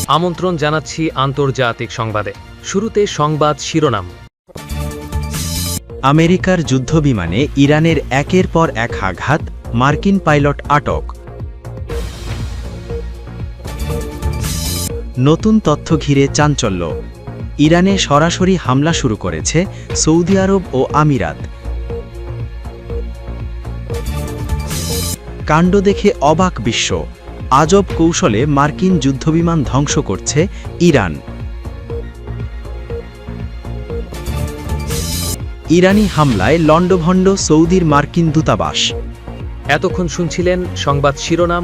আমন্ত্রণ জানাচ্ছি আন্তর্জাতিক সংবাদে। শুরুতে সংবাদ শিরোনাম। আমেরিকার যুদ্ধবিমানে ইরানের একের পর এক আঘাত, মার্কিন পাইলট আটক। নতুন তথ্য ঘিরে চাঞ্চল্য। ইরানে সরাসরি হামলা শুরু করেছে সৌদি আরব ও আমিরাত। কাণ্ড দেখে অবাক বিশ্ব। আজব কৌশলে মার্কিন যুদ্ধবিমান ধ্বংস করছে ইরান। ইরানি হামলায় লণ্ডভণ্ড সৌদির মার্কিন দূতাবাস। এতক্ষণ শুনছিলেন সংবাদ শিরোনাম,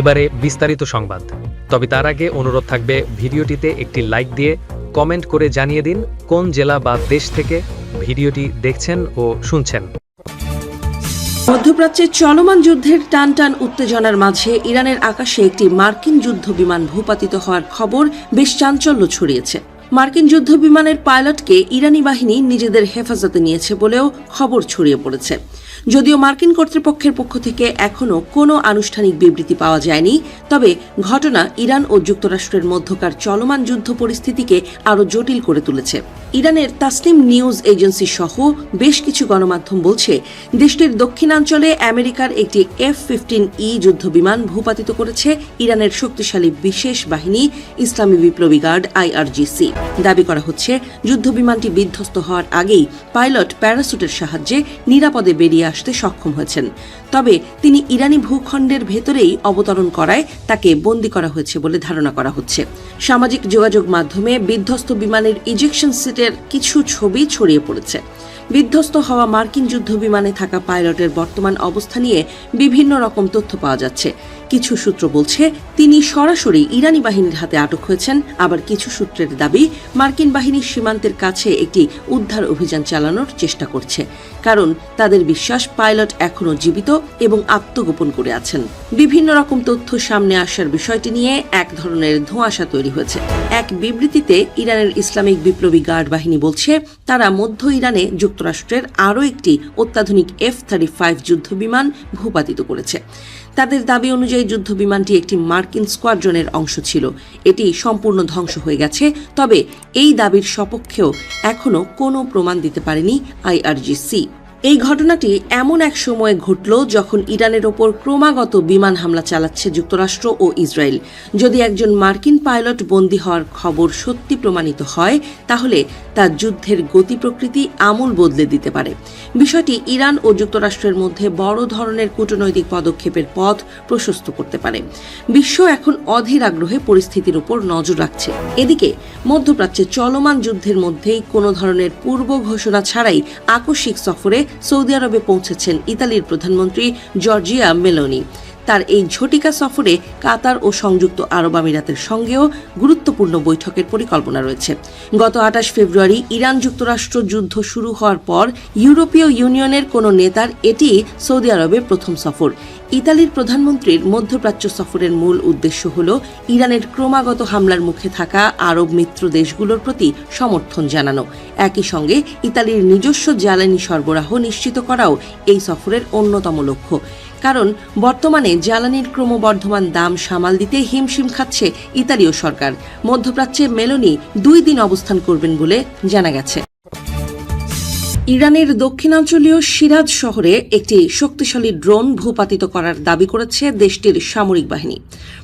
এবারে বিস্তারিত সংবাদ। তবে তার আগে অনুরোধ থাকবে ভিডিওটিতে একটি লাইক দিয়ে কমেন্ট করে জানিয়ে দিন কোন জেলা বা দেশ থেকে ভিডিওটি দেখছেন ও শুনছেন। মধ্যপ্রাচ্যে চলমান যুদ্ধের টানটান উত্তেজনার মাঝে ইরানের আকাশে একটি মার্কিন যুদ্ধবিমান ভূপাতিত হওয়ার খবর বেশ চাঞ্চল্য ছড়িয়েছে। মার্কিন যুদ্ধবিমানের পাইলটকে ইরানি বাহিনী নিজেদের হেফাজতে নিয়েছে বলেও খবর ছড়িয়ে পড়েছে। যদিও মার্কিন কর্তৃপক্ষের পক্ষ থেকে এখনও কোনো আনুষ্ঠানিক বিবৃতি পাওয়া যায়নি, তবে ঘটনা ইরান ও যুক্তরাষ্ট্রের মধ্যকার চলমান যুদ্ধ পরিস্থিতিকে আরও জটিল করে তুলেছে। ইরানের তাসনিম নিউজ এজেন্সি সহ বেশ কিছু গণমাধ্যম বলছে, দেশটির দক্ষিণাঞ্চলে আমেরিকার একটি F-15E যুদ্ধবিমান ভূপাতিত করেছে ইরানের শক্তিশালী বিশেষ বাহিনী ইসলামী বিপ্লবী গার্ড IRGC। দাবি করা হচ্ছে, যুদ্ধবিমানটি বিধ্বস্ত হওয়ার আগেই পাইলট প্যারাসুটের সাহায্যে নিরাপদে বেরিয়ে আসতে সক্ষম হয়েছেন। তবে তিনি ইরানি ভূখণ্ডের ভেতরেই অবতরণ করায় তাকে বন্দী করা হয়েছে বলে ধারণা করা হচ্ছে। সামাজিক যোগাযোগ মাধ্যমে বিধ্বস্ত বিমানের ইজেকশন সিটের কিছু ছবি ছড়িয়ে পড়েছে। বিধ্বস্ত হওয়া মার্কিন যুদ্ধবিমানে থাকা পাইলটের বর্তমান অবস্থা নিয়ে বিভিন্ন রকম তথ্য পাওয়া যাচ্ছে। কিছু সূত্র বলছে তিনি সরাসরি ইরানি বাহিনীর হাতে আটক হয়েছেন, আবার কিছু সূত্রের দাবি মার্কিন বাহিনীর সীমান্তের কাছে একটি উদ্ধার অভিযান চালানোর চেষ্টা করছে, কারণ তাদের বিশ্বাস পাইলট এখনও জীবিত এবং আত্মগোপন করে আছেন। বিভিন্ন রকম তথ্য সামনে আসার বিষয়টি নিয়ে এক ধরনের ধোঁয়াশা তৈরি হয়েছে। এক বিবৃতিতে ইরানের ইসলামিক বিপ্লবী গার্ড বাহিনী বলছে, তারা মধ্য ইরানে যুক্তরাষ্ট্রের আরও একটি অত্যাধুনিক F-35 যুদ্ধবিমান ভূপাতিত করেছে। তাদের দাবি অনুযায়ী যুদ্ধবিমানটি একটি মার্কিন স্কোয়াড্রনের অংশ ছিল। এটি সম্পূর্ণ ধ্বংস হয়ে গেছে, তবে এই দাবির সপক্ষেও এখনও কোনো প্রমাণ দিতে পারেনি IRGC। এই ঘটনাটি এমন এক সময়ে ঘটল যখন ইরানের ওপর ক্রমাগত বিমান হামলা চালাচ্ছে যুক্তরাষ্ট্র ও ইসরায়েল। যদি একজন মার্কিন পাইলট বন্দী হওয়ার খবর সত্যি প্রমাণিত হয়, তাহলে তা যুদ্ধের গতি প্রকৃতি আমূল বদলে দিতে পারে। বিষয়টি ইরান ও যুক্তরাষ্ট্রের মধ্যে বড় ধরনের কূটনৈতিক পদক্ষেপের পথ প্রশস্ত করতে পারে। বিশ্ব এখন অধীর আগ্রহে পরিস্থিতির উপর নজর রাখছে। এদিকে মধ্যপ্রাচ্যে চলমান যুদ্ধের মধ্যেই কোনো ধরনের পূর্ব ঘোষণা ছাড়াই আকস্মিক সফরে সৌদি আরবে পৌঁছেছেন ইতালির প্রধানমন্ত্রী জর্জিয়া মেলোনি। তার এই ঝটিকা সফরে কাতার ও সংযুক্ত আরব আমিরাতের সঙ্গেও গুরুত্বপূর্ণ বৈঠকের পরিকল্পনা রয়েছে। গত 28 ফেব্রুয়ারি ইরান যুক্তরাষ্ট্র যুদ্ধ শুরু হওয়ার পর ইউরোপীয় ইউনিয়নের কোনো নেতার এটি সৌদি আরবে প্রথম সফর। ইতালির প্রধানমন্ত্রীর মধ্যপ্রাচ্য সফরের মূল উদ্দেশ্য হল ইরানের ক্রমাগত হামলার মুখে থাকা আরব মিত্র দেশগুলোর প্রতি সমর্থন জানানো। একই সঙ্গে ইতালির নিজস্ব জ্বালানি সরবরাহ নিশ্চিত করাও এই সফরের অন্যতম লক্ষ্য, কারণ বর্তমানে জ্বালানির ক্রমবর্ধমান দাম সামাল দিতে হিমশিম খাচ্ছে ইতালীয় সরকার। মধ্যপ্রাচ্যে মেলোনি 2 দিন অবস্থান করবেন বলে জানা গেছে। ইরানের দক্ষিণাঞ্চলীয় সিরাজ শহরে একটি শক্তিশালী ড্রোন ভূপাতিত করার দাবি করেছে দেশটির সামরিক বাহিনী।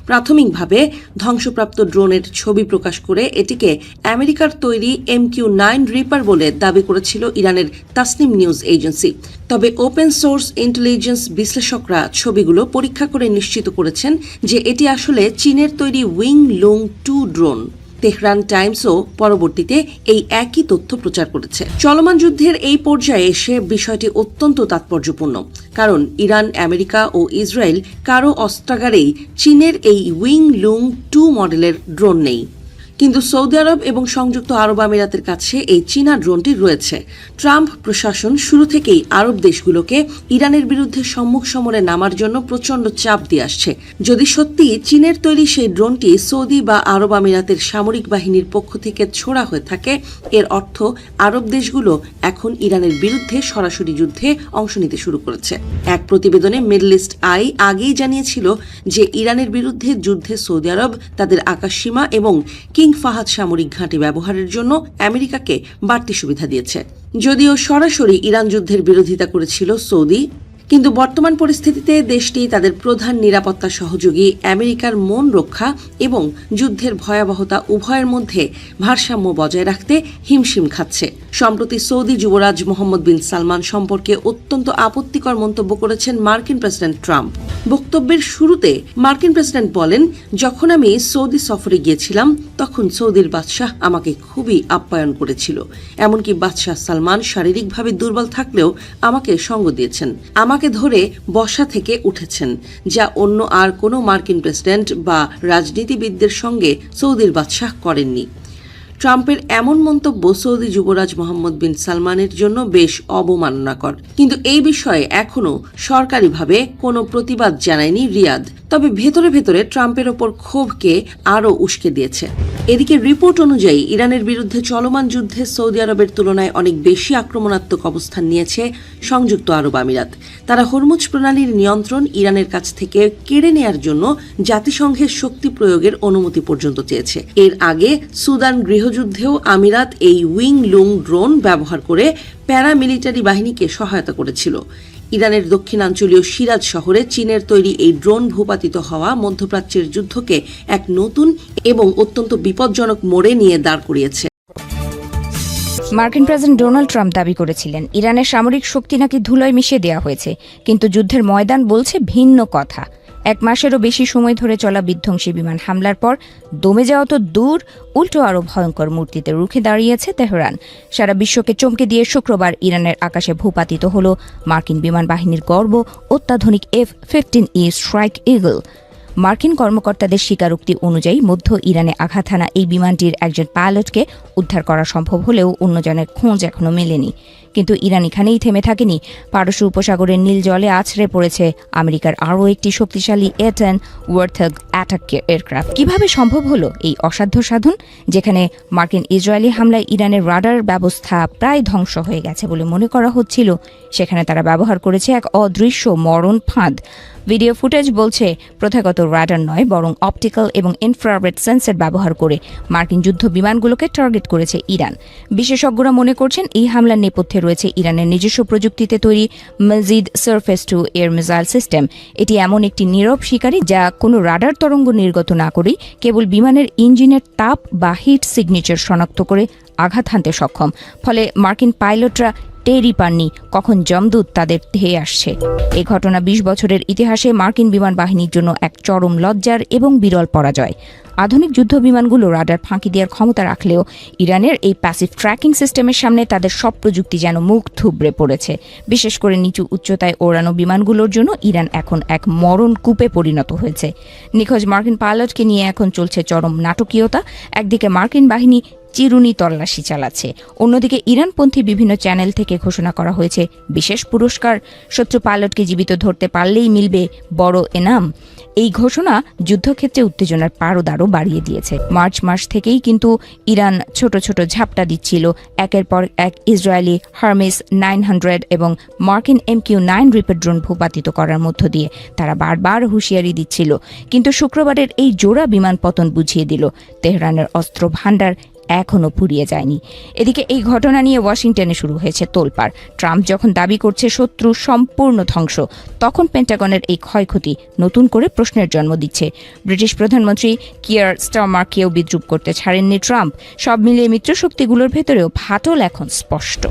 প্রাথমিকভাবে ধ্বংসপ্রাপ্ত ড্রোনের ছবি প্রকাশ করে এটিকে আমেরিকার তৈরি MQ-9 রিপার বলে দাবি করেছিল ইরানের তাসনিম নিউজ এজেন্সি। তবে ওপেন সোর্স ইন্টেলিজেন্স বিশ্লেষকরা ছবিগুলো পরীক্ষা করে নিশ্চিত করেছেন যে এটি আসলে চীনের তৈরি উইং লুং 2 ড্রোন। তেহরান টাইমসও পরবর্তীতে এই একই তথ্য প্রচার করেছে। চলমান যুদ্ধের এই পর্যায়ে এসে বিষয়টি অত্যন্ত তাৎপর্যপূর্ণ, কারণ ইরান, আমেরিকা ও ইসরায়েল কারও অস্ত্রাগারেই চীনের এই উইং লুং 2 মডেলের ড্রোন নেই। কিন্তু সৌদি আরব এবং সংযুক্ত আরব আমিরাতের কাছে এই চীনা ড্রোনটি রয়েছে। ট্রাম্প প্রশাসন শুরু থেকেই আরব দেশগুলোকে ইরানের বিরুদ্ধে সম্মুখ সমরে নামার জন্য প্রচণ্ড চাপ দিয়ে আসছে। যদি সত্যি চীনের তৈরি সেই ড্রোনটি সৌদি বা আরব আমিরাতের সামরিক বাহিনীর পক্ষ থেকে ছোড়া হয়ে থাকে, এর অর্থ আরব দেশগুলো এখন ইরানের বিরুদ্ধে সরাসরি যুদ্ধে অংশ নিতে শুরু করেছে। এক প্রতিবেদনে মিডল ইস্ট আই আগেই জানিয়েছিল যে ইরানের বিরুদ্ধে যুদ্ধে সৌদি আরব তাদের আকাশসীমা এবং কিং ফাহাদ সামরিক ঘাঁটি ব্যবহারের জন্য আমেরিকাকে বাড়তি সুবিধা দিয়েছে। যদিও সরাসরি ইরান যুদ্ধের বিরোধিতা করেছিল সৌদি, কিন্তু বর্তমান পরিস্থিতিতে দেশটি তাদের প্রধান নিরাপত্তা সহযোগী আমেরিকার মন রক্ষা এবং যুদ্ধের ভয়াবহতা উভয়ের মধ্যে ভারসাম্য বজায় রাখতে হিমশিম খাচ্ছে। সম্প্রতি সৌদি যুবরাজ মোহাম্মদ বিন সালমান সম্পর্কে অত্যন্ত আপত্তিকর মন্তব্য করেছেন মার্কিন প্রেসিডেন্ট ট্রাম্প। বক্তব্যের শুরুতে মার্কিন প্রেসিডেন্ট বলেন, যখন আমি সৌদি সফরে গিয়েছিলাম তখন সৌদির বাদশাহ আমাকে খুবই আপ্যায়ন করেছিল। এমনকি বাদশাহ সালমান শারীরিকভাবে দুর্বল থাকলেও আমাকে সঙ্গ দিয়েছেন, আমাকে ধরে বসা থেকে উঠেছেন, যা অন্য আর কোনো মার্কিন প্রেসিডেন্ট বা রাজনীতিবিদদের সঙ্গে সৌদির বাদশাহ করেননি। ট্রাম্পের এমন মন্তব্য সৌদি যুবরাজ মোহাম্মদ বিন সালমানের জন্য বেশ অবমাননাকর। কিন্তু এই বিষয়ে এখনও সরকারিভাবে কোনো প্রতিবাদ জানায়নি রিয়াদ। তবে ভেতরে ভেতরে ট্রাম্পের ওপর ক্ষোভকে আরও উস্কে দিয়েছে। এদিকে রিপোর্ট অনুযায়ী ইরানের বিরুদ্ধে চলমান যুদ্ধে সৌদি আরবের তুলনায় অনেক বেশি আক্রমণাত্মক অবস্থান নিয়েছে সংযুক্ত আরব আমিরাত। তারা হরমুজ প্রণালীর নিয়ন্ত্রণ ইরানের কাছ থেকে কেড়ে নেয়ার জন্য জাতিসংঘের শক্তি প্রয়োগের অনুমতি পর্যন্ত চেয়েছে। এর আগে সুদান গৃহযুদ্ধেও আমিরাত এই উইং লুং ড্রোন ব্যবহার করে প্যারামিলিটারি বাহিনীকে সহায়তা করেছিল। ইরানের দক্ষিণাঞ্চলীয় সিরাজ শহরে চীনের তৈরি এই ড্রোন ভূপাতিত হওয়া মধ্যপ্রাচ্যের যুদ্ধকে এক নতুন এবং অত্যন্ত বিপজ্জনক মোড়ে নিয়ে দাঁড় করিয়েছে। মার্কিন প্রেসিডেন্ট ডোনাল্ড ট্রাম্প দাবি করেছিলেন ইরানের সামরিক শক্তি নাকি ধুলোয় মিশিয়ে দেওয়া হয়েছে, কিন্তু যুদ্ধের ময়দান বলছে ভিন্ন কথা। 1 মাসেরও বেশি সময় ধরে চলা বিধ্বংসী বিমান হামলার পর দমে যাওয়া তো দূর, উল্টো আরও ভয়ঙ্কর মূর্তিতে রুখে দাঁড়িয়েছে তেহরান। সারা বিশ্বকে চমকে দিয়ে শুক্রবার ইরানের আকাশে ভূপাতিত হল মার্কিন বিমান বাহিনীর গর্ব অত্যাধুনিক F-15E স্ট্রাইক ইগল। মার্কিন কর্মকর্তাদের স্বীকারোক্তি অনুযায়ী মধ্য ইরানে আঘাত হানা এই বিমানটির একজন পাইলটকে উদ্ধার করা সম্ভব হলেও অন্যজনের খোঁজ এখনো মেলেনি। কিন্তু ইরান এখানেই থেমে থাকেনি। পারস্য উপসাগরের নীল জলে আছড়ে পড়েছে আমেরিকার আরও একটি শক্তিশালী A-10 ওয়ারথগ অ্যাটাক এয়ারক্রাফট। কিভাবে সম্ভব হলো এই অসাধ্য সাধন, যেখানে মার্কিন ইসরায়েলি হামলায় ইরানের রাডার ব্যবস্থা প্রায় ধ্বংস হয়ে গেছে বলে মনে করা হচ্ছিল, সেখানে তারা ব্যবহার করেছে এক অদৃশ্য মরণ ফাঁদ। ভিডিও ফুটেজ বলছে প্রথাগত রাডার নয়, বরং অপটিক্যাল এবং ইনফ্রারেড সেন্সর ব্যবহার করে মার্কিন যুদ্ধ বিমানগুলোকে টার্গেট করেছে ইরান। বিশেষজ্ঞরা মনে করছেন এই হামলার নেপথ্যে রয়েছে ইরানের নিজস্ব প্রযুক্তিতে তৈরি Majid surface two air missile system. এটি এমন একটি নীরব শিকারী যা কোনো রাডার তরঙ্গ নির্গত না করেই কেবল বিমানের ইঞ্জিনের তাপ বা হিট সিগনেচার শনাক্ত করে আঘাত হানতে সক্ষম। ফলে মার্কিন পাইলটরা টেরই পাননি কখন যমদূত তাদের ধেয়ে আসছে। এই ঘটনা 20 বছরের ইতিহাসে মার্কিন বিমান বাহিনীর জন্য এক চরম লজ্জার এবং বিরল পরাজয়। আধুনিক যুদ্ধ বিমানগুলো রাডার ফাঁকি দেওয়ার ক্ষমতা রাখলেও ইরানের এই প্যাসিভ ট্র্যাকিং সিস্টেমের সামনে তাদের সব প্রযুক্তি যেন মুখ থুবড়ে পড়েছে। বিশেষ করে নিচু উচ্চতায় ওড়ানো বিমানগুলোর জন্য ইরান এখন এক মরণ কূপে পরিণত হয়েছে। নিখোঁজ মার্কিন পাইলটকে নিয়ে এখন চলছে চরম নাটকীয়তা। একদিকে মার্কিন বাহিনী চিরুনি তল্লাশি চালাচ্ছে, অন্যদিকে ইরানপন্থী বিভিন্ন চ্যানেল থেকে ঘোষণা করা হয়েছে বিশেষ পুরস্কার, শত্রু পাইলটকে জীবিত ধরতে পারলেই মিলবে বড় এনাম। এই ঘোষণা যুদ্ধক্ষেত্রে উত্তেজনার পারদ আরও বাড়িয়ে দিয়েছে। মার্চ মাস থেকেই কিন্তু ইরান ছোট ছোট ঝাপটা দিচ্ছিল একের পর এক ইসরায়েলি হারমিস 900 এবং মার্কিন MQ-9 রিপার ড্রোন ভূপাতিত করার মধ্য দিয়ে। তারা বারবার হুঁশিয়ারি দিচ্ছিল, কিন্তু শুক্রবারের এই জোড়া বিমান পতন বুঝিয়ে দিল তেহরানের অস্ত্র ভাণ্ডার এখনও ফুরিয়ে যায়নি। এদিকে এই ঘটনা নিয়ে ওয়াশিংটনে শুরু হয়েছে তোলপাড়। ট্রাম্প যখন দাবি করছে শত্রু সম্পূর্ণ ধ্বংস, তখন পেন্টাগনের এই ক্ষয়ক্ষতি নতুন করে প্রশ্নের জন্ম দিচ্ছে। ব্রিটিশ প্রধানমন্ত্রী কিয়ার স্টারমারকেও বিদ্রূপ করতে ছাড়েননি ট্রাম্প। সব মিলিয়ে মিত্রশক্তিগুলোর ভেতরেও ফাটল এখন স্পষ্ট।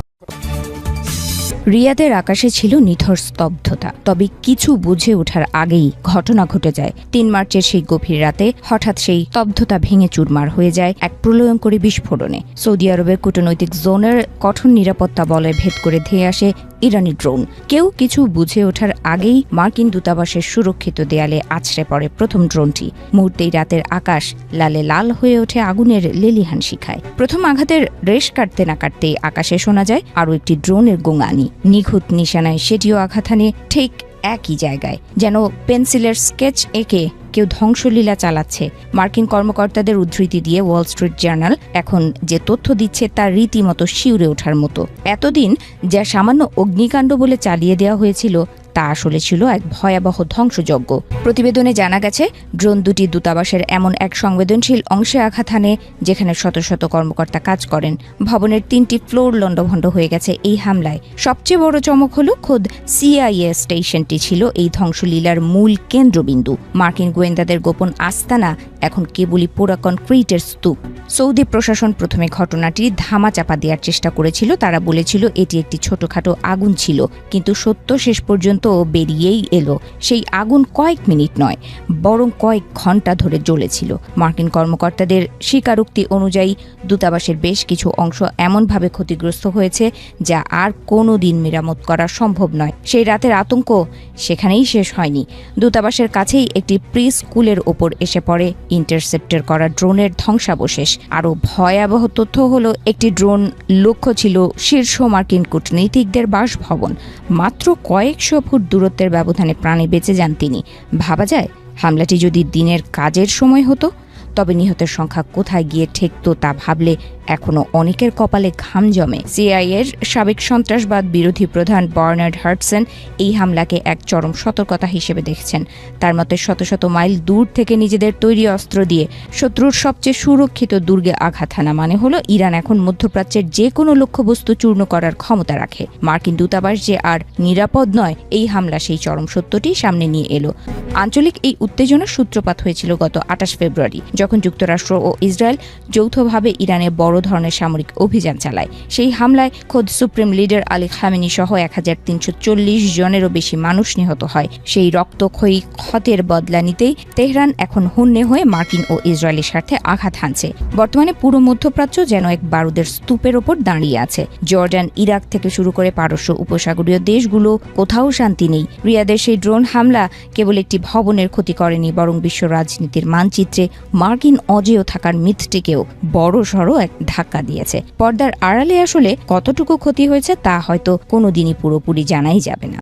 রিয়াদের আকাশে ছিল নিথর স্তব্ধতা, তবে কিছু বুঝে ওঠার আগেই ঘটনা ঘটে যায়। ৩ মার্চের সেই গভীর রাতে হঠাৎ সেই স্তব্ধতা ভেঙে চুরমার হয়ে যায় এক প্রলয়ঙ্করী বিস্ফোরণে। সৌদি আরবের কূটনৈতিক জোনের কঠোর নিরাপত্তা বলয় ভেদ করে ধেয়ে আসে ইরানি ড্রোন। কেউ কিছু বুঝে ওঠার আগেই মার্কিন দূতাবাসের সুরক্ষিত দেয়ালে আছড়ে পড়ে প্রথম ড্রোনটি। মুহূর্তেই রাতের আকাশ লালে লাল হয়ে ওঠে আগুনের লেলিহান শিখায়। প্রথম আঘাতের রেশ কাটতে না কাটতেই আকাশে শোনা যায় আরও একটি ড্রোনের গোঙানি। নিখুঁত নিশানায় সেটিও আঘাত হানে ঠিক একই জায়গায়, যেন পেন্সিলের স্কেচ এঁকে কেউ ধ্বংসলীলা চালাচ্ছে। মার্কিন কর্মকর্তাদের উদ্ধৃতি দিয়ে ওয়াল স্ট্রিট জার্নাল এখন যে তথ্য দিচ্ছে তা রীতিমতো শিউরে ওঠার মতো। এতদিন যা সামান্য অগ্নিকাণ্ড বলে চালিয়ে দেওয়া হয়েছিল তা আসলে ছিল এক ভয়াবহ ধ্বংসযজ্ঞ। প্রতিবেদনে জানা গেছে ড্রোন দুটি দূতাবাসের এমন এক সংবেদনশীল অংশে আঘাত হানে যেখানে শত শত কর্মকর্তা কাজ করেন। ভবনের 3টি ফ্লোর লণ্ডভণ্ড হয়ে গেছে এই হামলায়। সবচেয়ে বড় চমক হলো খোদ CIA স্টেশনটি ছিল এই ধ্বংসলীলার মূল কেন্দ্রবিন্দু। মার্কিন গোয়েন্দাদের গোপন আস্তানা এখন কেবলই পোড়া কনক্রিটের স্তূপ। সৌদি প্রশাসন প্রথমে ঘটনাটি ধামাচাপা দেওয়ার চেষ্টা করেছিল। তারা বলেছিল এটি একটি ছোটখাটো আগুন ছিল, কিন্তু সত্য শেষ পর্যন্ত বেরিয়েই এলো। সেই আগুন কয়েক মিনিট নয়, বরং কয়েক ঘন্টা ধরে জ্বলেছিল। মার্কিন কর্মকর্তাদের স্বীকারোক্তি অনুযায়ী দূতাবাসের বেশ কিছু অংশ এমনভাবে ক্ষতিগ্রস্ত হয়েছে যা আর কোনো দিন মেরামত করা সম্ভব নয়। সেই রাতের আতঙ্ক সেখানেই শেষ হয়নি। দূতাবাসের কাছেই একটি প্রি স্কুলের ওপর এসে পড়ে ইন্টারসেপ্টর করা ড্রোনের ধ্বংসাবশেষ। আরও ভয়াবহ তথ্য হলো একটি ড্রোন লক্ষ্য ছিল শীর্ষ মার্কিন কূটনীতিকদের বাসভবন। মাত্র কয়েকশো ফুট দূরত্বের ব্যবধানে প্রাণে বেঁচে যান তিনি। ভাবা যায়, হামলাটি যদি দিনের কাজের সময় হতো তবে নিহতের সংখ্যা কোথায় গিয়ে ঠেকতো তা ভাবলে এখনো অনেকের কপালে ঘাম জমে। CIA-এর সাবেক সন্ত্রাসবাদ বিরোধী প্রধান বার্নার্ড হার্টসন এই হামলাকে এক চরম সতর্কতা হিসেবে দেখছেন। তার মতে শত শত মাইল দূর থেকে নিজেদের তৈরি অস্ত্র দিয়ে শত্রুর সবচেয়ে সুরক্ষিত দুর্গে আঘাত হানা মানে হলো ইরান এখন মধ্যপ্রাচ্যের যে কোনো লক্ষ্যবস্তু চূর্ণ করার ক্ষমতা রাখে। মার্কিন দূতাবাস যে আর নিরাপদ নয়, এই হামলা সেই চরম সত্যটি সামনে নিয়ে এলো। আঞ্চলিক এই উত্তেজনার সূত্রপাত হয়েছিল গত 28 ফেব্রুয়ারি, যখন যুক্তরাষ্ট্র ও ইসরায়েল যৌথভাবে ইরানে বড় ধরনের সামরিক অভিযান চালায়। সেই হামলায় খোদ সুপ্রিম লিডার আলী খামেনি সহ 1340 জনেরও বেশি মানুষ নিহত হয়। সেই রক্তক্ষয়ী ক্ষতের বদলা নিতেই তেহরান এখন হন্যে হয়ে মার্কিন ও ইসরায়েলের স্বার্থে আঘাত হানছে। বর্তমানে পুরো মধ্যপ্রাচ্য যেন এক বারুদের স্তূপের ওপর দাঁড়িয়ে আছে। জর্ডান, ইরাক থেকে শুরু করে পারস্য উপসাগরীয় দেশগুলো কোথাও শান্তি নেই। রিয়াদের সেই ড্রোন হামলা কেবল একটি ভবনের ক্ষতি করেনি, বরং বিশ্ব রাজনীতির মানচিত্রে মার্কিন অজেয় থাকার মিথটিকেও বড়সড় এক ধাক্কা দিয়েছে। পর্দার আড়ালে আসলে কতটুকু ক্ষতি হয়েছে তা হয়তো কোনোদিনই পুরোপুরি জানাই যাবে না।